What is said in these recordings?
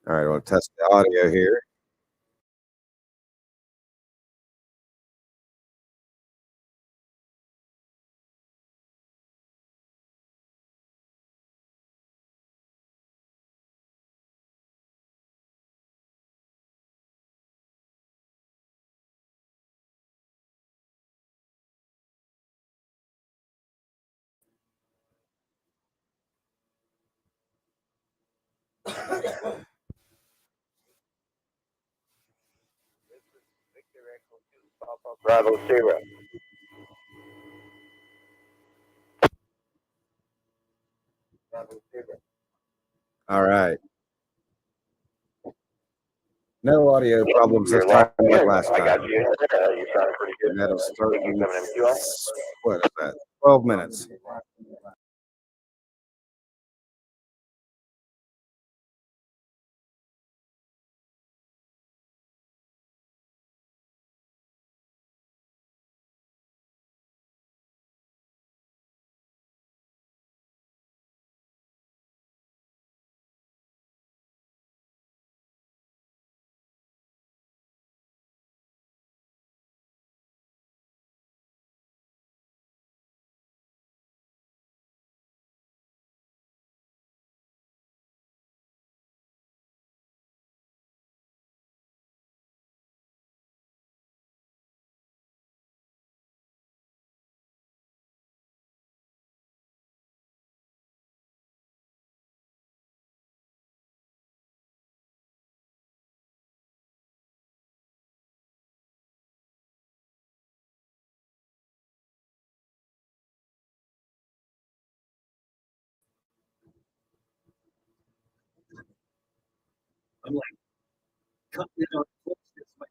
All right, we'll test the audio here. Bravo Sierra. All right. No audio problems this You're time live. like last I got time. you. You sound pretty good. And that'll start in, KE7MQI. what is that, 12 minutes. I'm like cutting it on clips this way.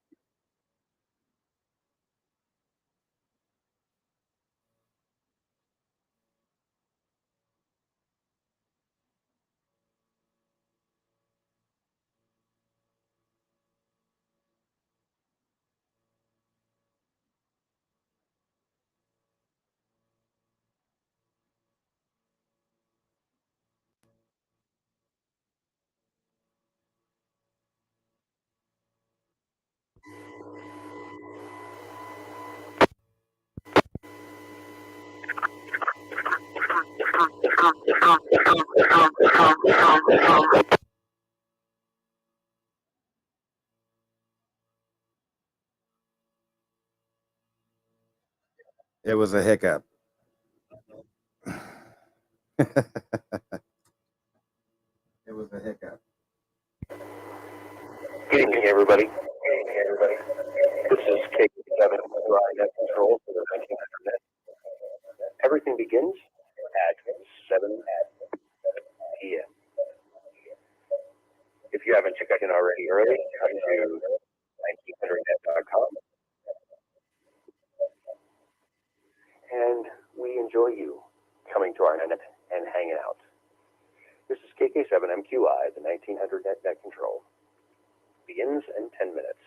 It was a hiccup. It was a hiccup. Good evening, everybody. This is KE7MQI Net Control for the 1900 Net. Everything begins at 7 p.m. If you haven't checked in already early, come to 1900net.com. And we enjoy you coming to our net and hanging out. This is KK7MQI, the 1900 Net Control. Begins in 10 minutes.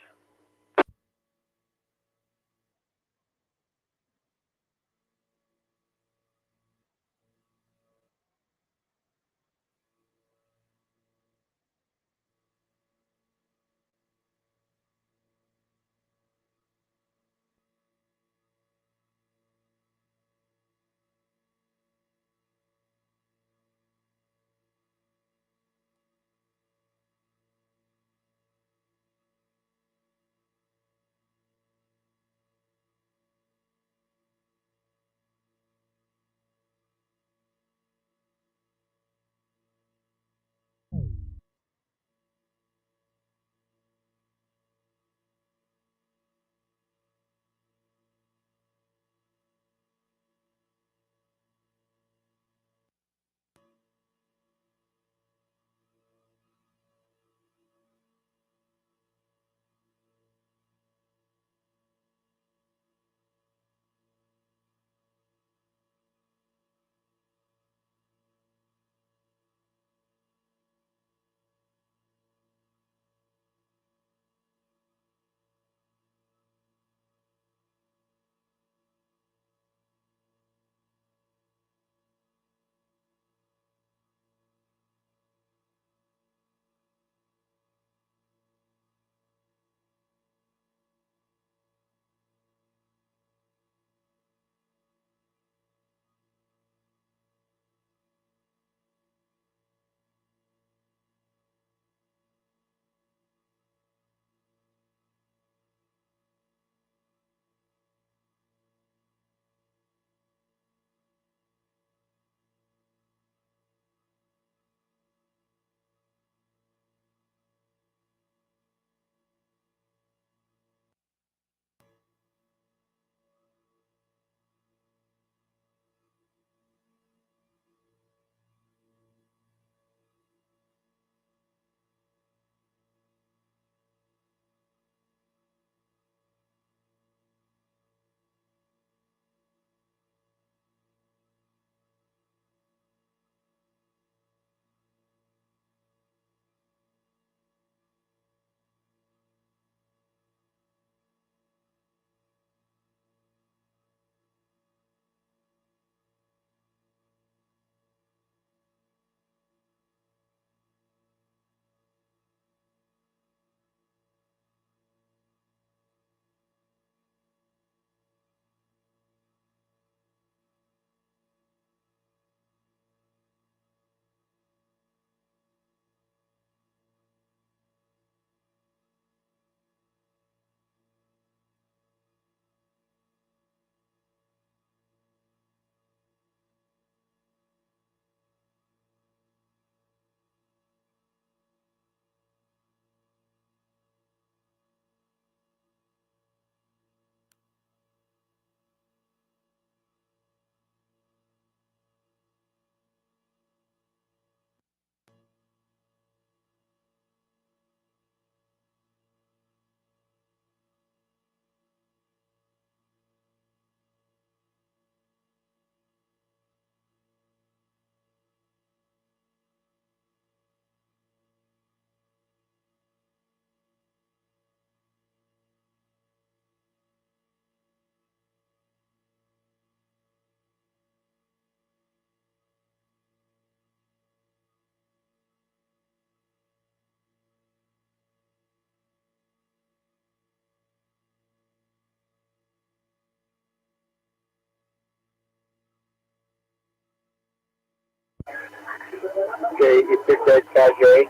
Okay, you picked that KJ.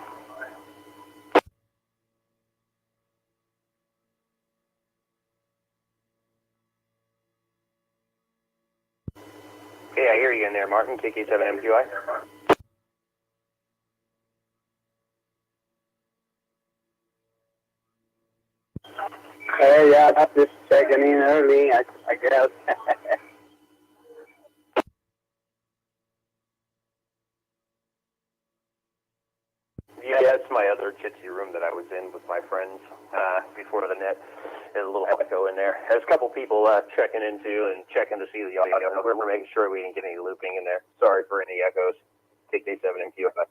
Okay, I hear you in there, Martin. KK7MQI. Hey, yeah, I'm just checking in early, I guess. Yeah, that's my other kitsy room that I was in with my friends before the net. There's a little echo in there. There's a couple people checking into and checking to see the audio. We're making sure we didn't get any looping in there. Sorry for any echoes. KK7MQI.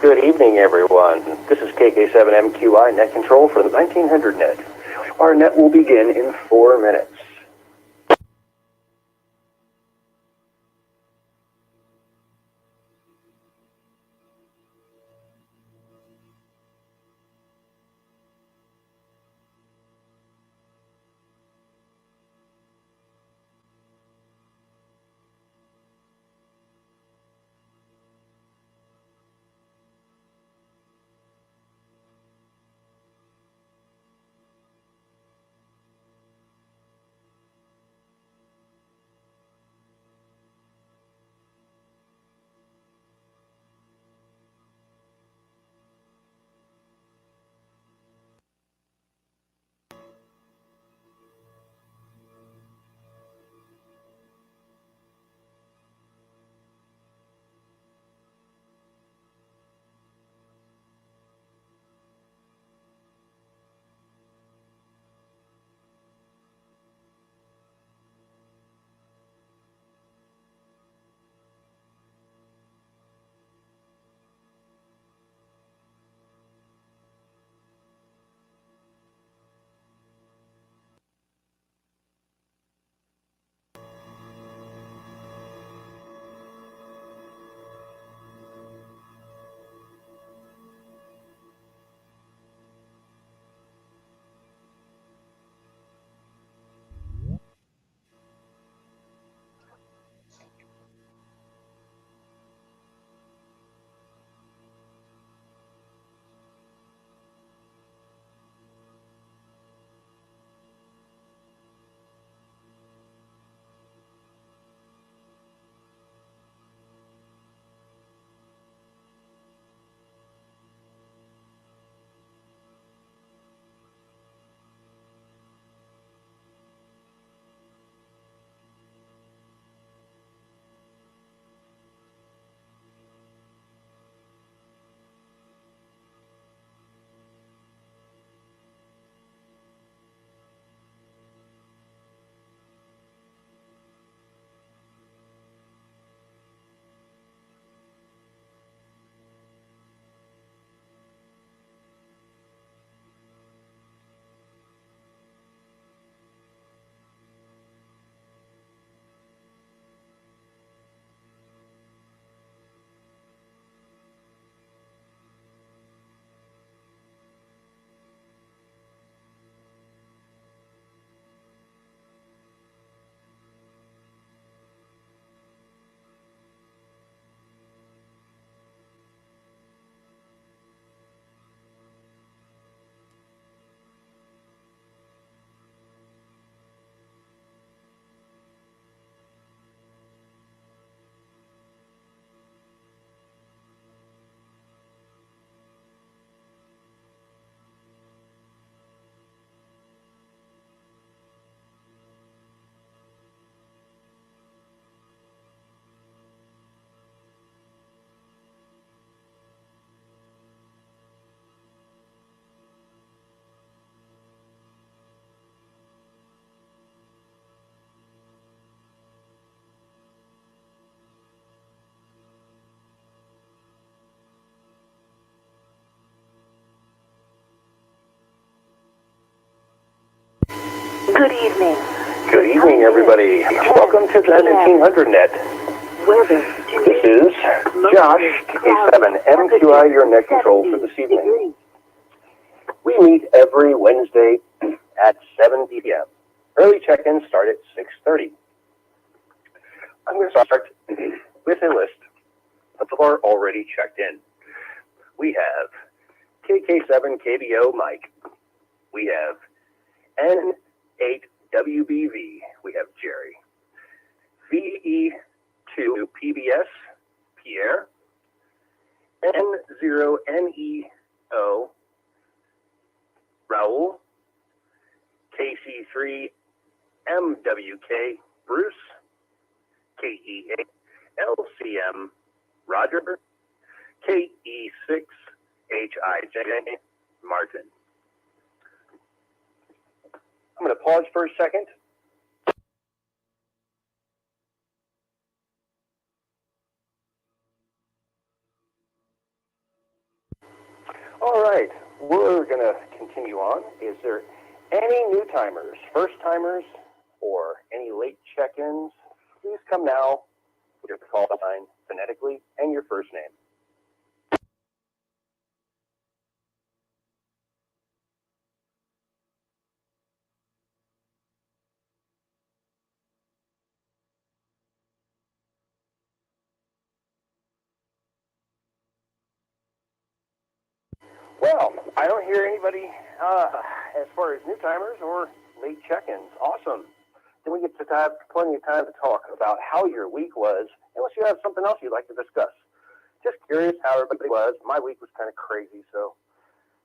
Good evening, everyone. This is KK7MQI Net Control for the 1900 net. Our net will begin in 4 minutes. Good evening. Good evening, everybody. Welcome to the 1700 Net. Weather. This is Josh, KE7MQI, your net control for this evening. We meet every Wednesday at 7 p.m. Early check-ins start at 6:30. I'm going to start with a list of who are already checked in. We have KK7KBO Mike. We have N8WBV. We have Jerry. VE2PBS, Pierre. N0NEO, Raul. KC3MWK, Bruce. KE8LCM, Roger. KE6HIJ, Martin. I'm going to pause for a second. All right, we're going to continue on. Is there any new timers, first timers, or any late check-ins? Please come now with your call sign phonetically and your first name. Well, I don't hear anybody as far as new timers or late check-ins. Awesome. Then we get to have plenty of time to talk about how your week was, unless you have something else you'd like to discuss. Just curious how everybody was. My week was kind of crazy, so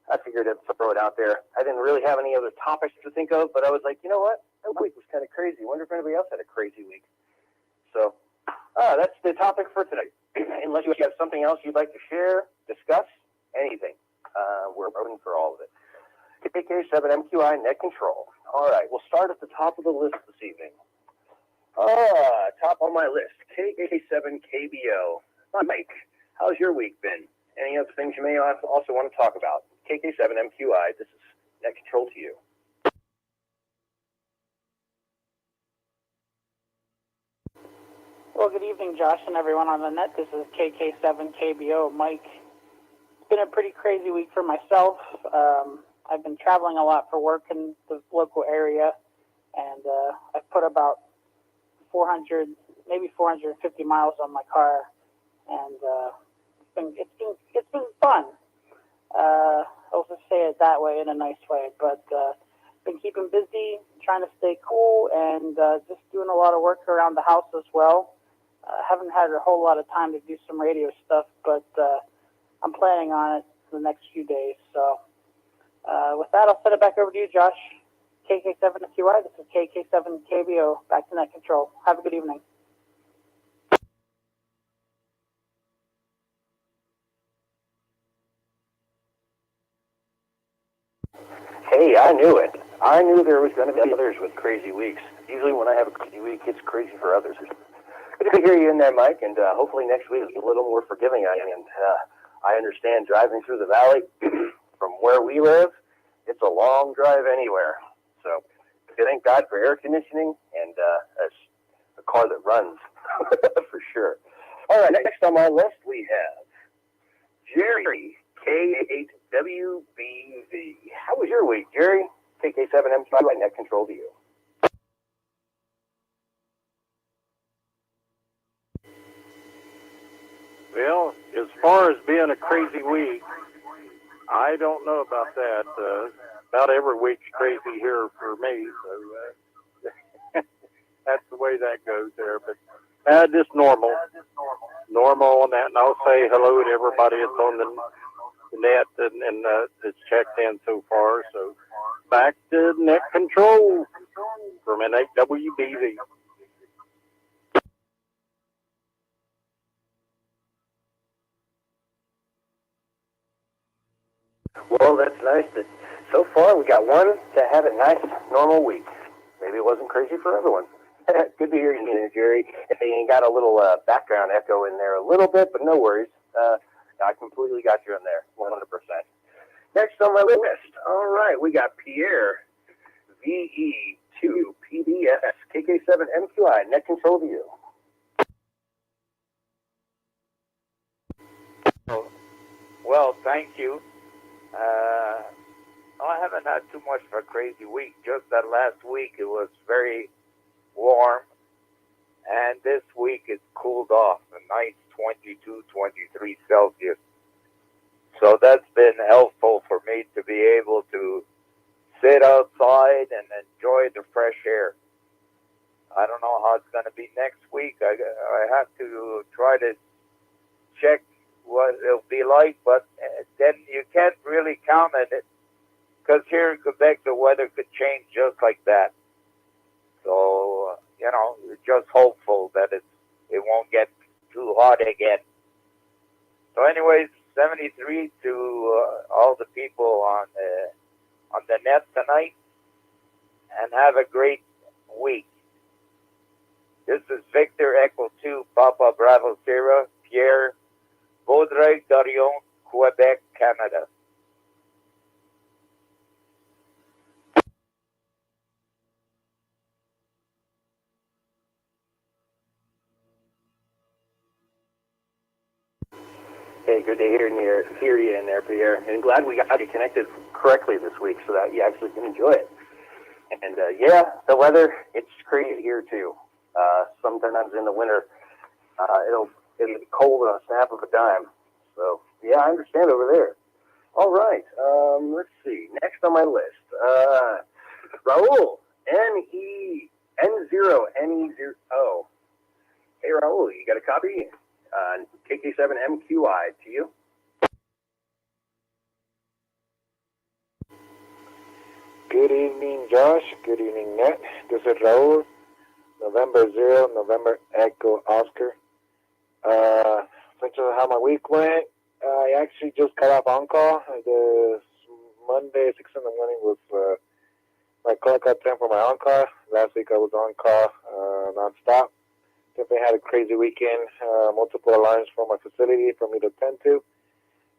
I figured I'd throw it out there. I didn't really have any other topics to think of, but I was like, you know what? My week was kind of crazy. I wonder if anybody else had a crazy week. So that's the topic for today. Unless you have something else you'd like to share, discuss, anything. We're voting for all of it. KK7MQI Net Control. All right, we'll start at the top of the list this evening. Top on my list, KK7KBO. Mike, how's your week been? Any other things you may also want to talk about? KK7MQI, this is Net Control to you. Well, good evening, Josh and everyone on the net. This is KK7KBO, Mike. It's been a pretty crazy week for myself. I've been traveling a lot for work in the local area, and I've put about 400, maybe 450 miles on my car, and it's been fun. I'll just say it that way in a nice way, but been keeping busy, trying to stay cool, and just doing a lot of work around the house as well. Haven't had a whole lot of time to do some radio stuff, but I'm planning on it for the next few days. So with that, I'll send it back over to you, Josh. KK7QI, this is KK7KBO, back to Net Control. Have a good evening. Hey, I knew it. I knew there was going to be others with crazy weeks. Usually when I have a crazy week, it's crazy for others. Good to hear you in there, Mike, and hopefully next week is a little more forgiving. I understand driving through the valley from where we live, it's a long drive anywhere. So thank God for air conditioning and a car that runs, for sure. All right, next on my list we have Jerry, K8WBV. How was your week, Jerry? KK7MQI, Net Control to you. Well, as far as being a crazy week, I don't know about that. About every week's crazy here for me, so that's the way that goes there. But just normal on that, and I'll say hello to everybody that's on the net and that's checked in so far. So back to Net Control from N8WBV. Well, that's nice that so far we got one to have a nice, normal week. Maybe it wasn't crazy for everyone. Good to hear you, Jerry. You got a little background echo in there a little bit, but no worries. I completely got you in there, 100%. Next on my list, all right, we got Pierre, VE2 to PBS KK7MQI Net Control View. Well, thank you. I haven't had too much of a crazy week. Just that last week it was very warm, and this week it's cooled off. A nice 22, 23 Celsius. So that's been helpful for me to be able to sit outside and enjoy the fresh air. I don't know how it's going to be next week. I have to try to check what it'll be like, but then you can't really count on it, because here in Quebec the weather could change just like that. So you're just hopeful that it won't get too hot again. So anyways, 73 to all the people on the net tonight, and have a great week. This is Victor Echo 2 Papa Bravo Sierra Pierre Vaudreuil Dorion, Quebec, Canada. Hey, good to hear you in there, Pierre. And glad we got you connected correctly this week so that you actually can enjoy it. And yeah, the weather, it's crazy here too. Sometimes in the winter, it'll be cold on a snap of a dime. So yeah, I understand over there. All right, let's see. Next on my list, Raul, N0NE0. Hey, Raul, you got a copy? KK7MQI to you. Good evening, Josh. Good evening, Nat. This is Raul. November 0, November Echo Oscar. Such as how my week went, I actually just got off on call. The Monday, 6 in the morning was my call got time for my on call. Last week I was on call non-stop. Definitely had a crazy weekend. Multiple alarms for my facility for me to attend to,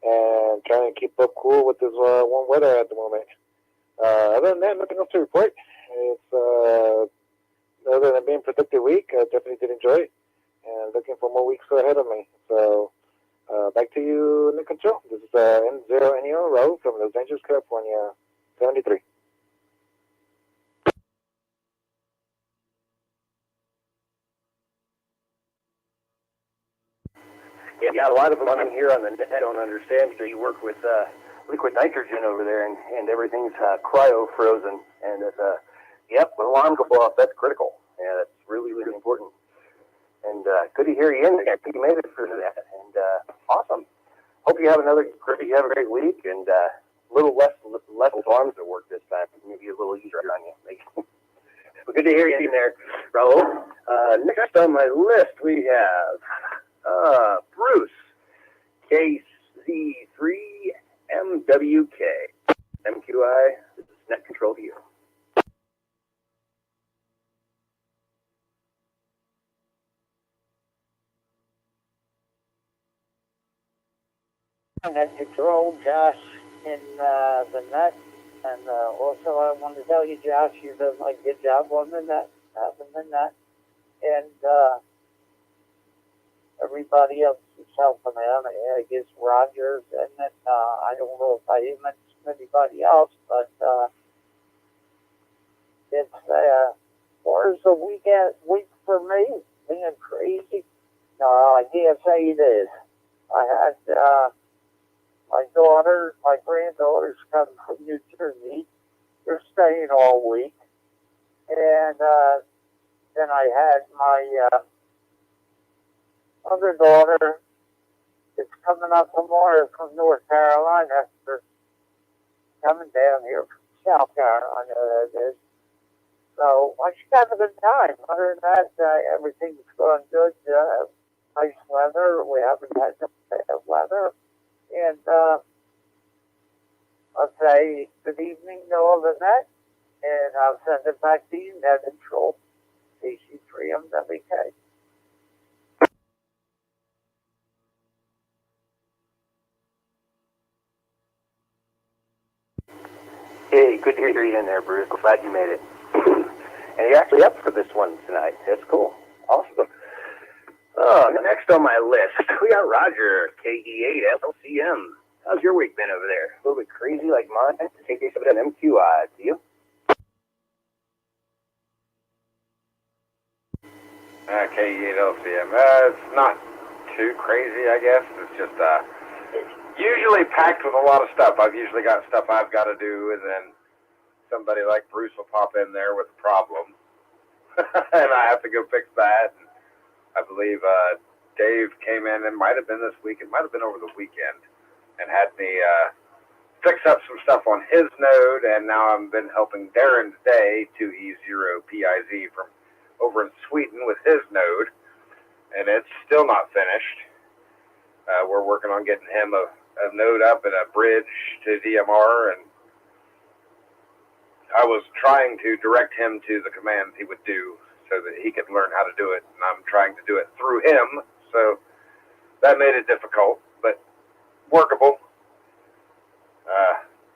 and trying to keep up cool with this warm weather at the moment. Other than that, nothing else to report. It's other than being a productive week, I definitely did enjoy it, and looking for more weeks ahead of me. So back to you, Nick Control. This is N0NEO Road from Los Angeles, California, 73. Yeah, a lot of them on here on the net don't understand. So you work with liquid nitrogen over there, and everything's cryo frozen, and it's yep, when alarm go off, that's critical, and it's really, really important. And good to hear you in there. You made it through that, and awesome. Hope you have a great week, and a little less alarms at work this time. Maybe a little easier on you. But good to hear you in there, Raul. Next on my list we have Bruce, KZ3MWK. MQI, this is Net Control to you. Net Control, Josh, in the net. And also I want to tell you, Josh, you've done a good job on the net, and everybody else is helping out. I guess Rogers, and then I don't know if I mentioned anybody else, but it's far as the week for me, being crazy. No, I can't say it is. I had my granddaughters come from New Jersey. They're staying all week. And then I had my other daughter is coming up tomorrow from North Carolina. They're coming down here from South Carolina, that is. So I should have a good time. Other than that, everything's going good. Nice weather. We haven't had some bad weather. And I'll say good evening to all of that, and I'll send it back to you, Net Control, KC3MWK. Hey, good to hear you in there, Bruce. Glad you made it. And you're actually up for this one tonight. That's cool. Awesome. Next on my list, we got Roger, KE8LCM. How's your week been over there? A little bit crazy like mine? KK7MQI. To you? KE8LCM. It's not too crazy, I guess. It's just usually packed with a lot of stuff. I've usually got stuff I've got to do, and then somebody like Bruce will pop in there with a problem, and I have to go fix that. And I believe Dave came in, and might have been this week, it might have been over the weekend, and had me fix up some stuff on his node, and now I've been helping Darren today, 2E0PIZ from over in Sweden with his node, and it's still not finished. We're working on getting him a node up and a bridge to DMR, and I was trying to direct him to the commands he would do so that he could learn how to do it, and I'm trying to do it through him, so that made it difficult, but workable.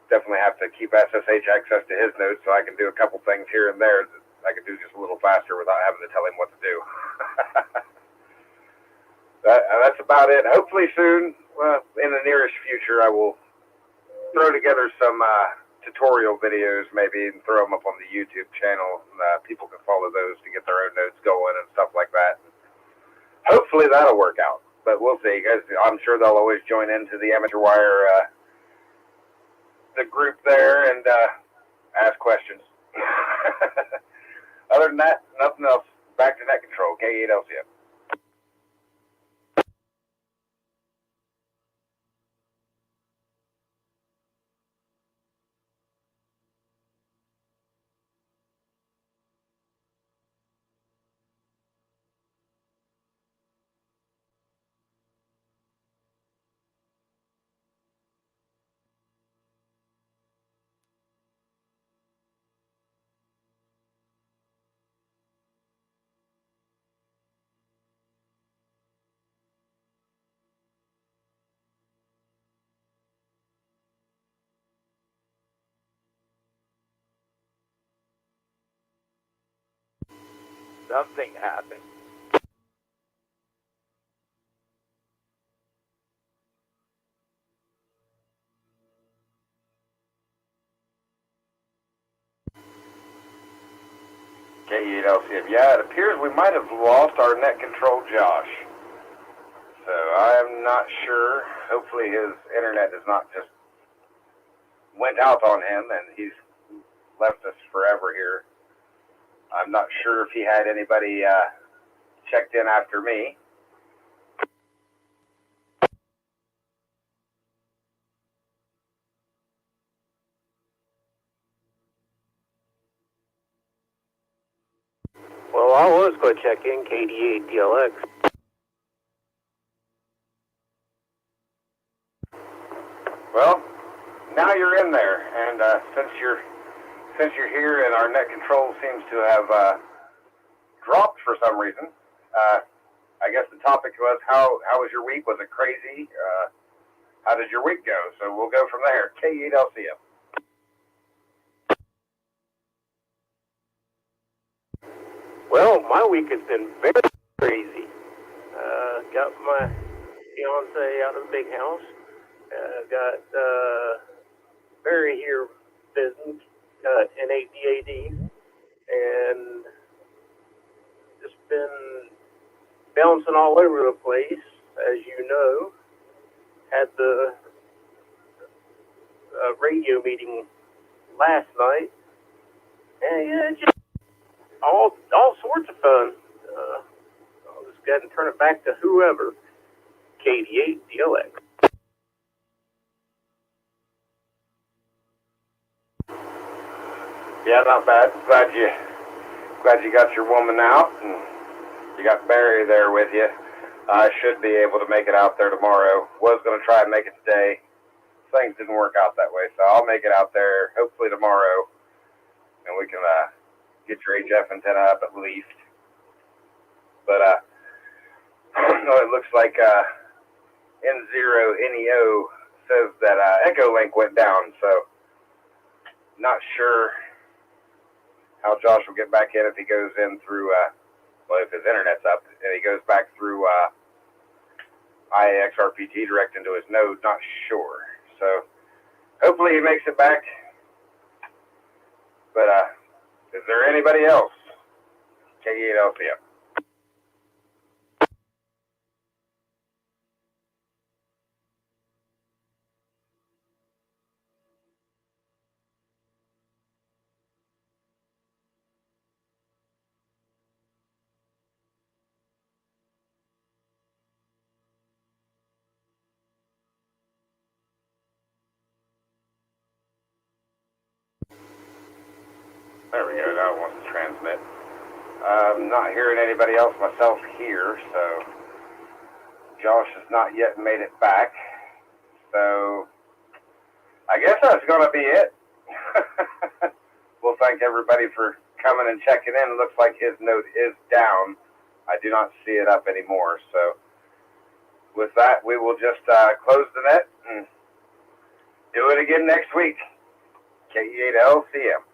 Definitely have to keep SSH access to his node so I can do a couple things here and there that I can do just a little faster without having to tell him what to do. That's about it. Hopefully soon, in the nearest future, I will throw together some tutorial videos maybe and throw them up on the YouTube channel. People can follow those to get their own nodes going and stuff like that. Hopefully that'll work out, but we'll see. Guys, I'm sure they'll always join into the Amateur Wire the group there and ask questions. Other than that, nothing else. Back to net control, KE8LCM. Something happened. KE8LCM. Yeah, it appears we might have lost our net control Josh. So I'm not sure. Hopefully his internet does not just went out on him and he's left us forever here. I'm not sure if he had anybody checked in after me. Well, I was going to check in KD8DLX. Well, now you're in there, and since you're here and our net control seems to have dropped for some reason, I guess the topic was how was your week? Was it crazy? How did your week go? So we'll go from there. KE8LCM. Well, my week has been very crazy. Got my fiance out of the big house. Got Barry here visiting, innate DAD, and just been bouncing all over the place, as you know. Had the radio meeting last night, and yeah, just all sorts of fun. I'll just go ahead and turn it back to whoever. KD8DLX. Yeah, not bad. Glad you got your woman out and you got Barry there with you. I should be able to make it out there tomorrow. Was going to try and make it today. Things didn't work out that way, so I'll make it out there hopefully tomorrow, and we can get your HF antenna up at least. But it looks like N0NEO says that Echolink went down, so not sure how Josh will get back in if he goes in through, well, if his internet's up, and he goes back through IAXRPT direct into his node, not sure. So hopefully he makes it back. But is there anybody else? KE8LCM. There we go. Now it wants to transmit. I'm not hearing anybody else myself here, so Josh has not yet made it back. So I guess that's going to be it. We'll thank everybody for coming and checking in. It looks like his node is down. I do not see it up anymore. So with that, we will just close the net and do it again next week. KE8LCM.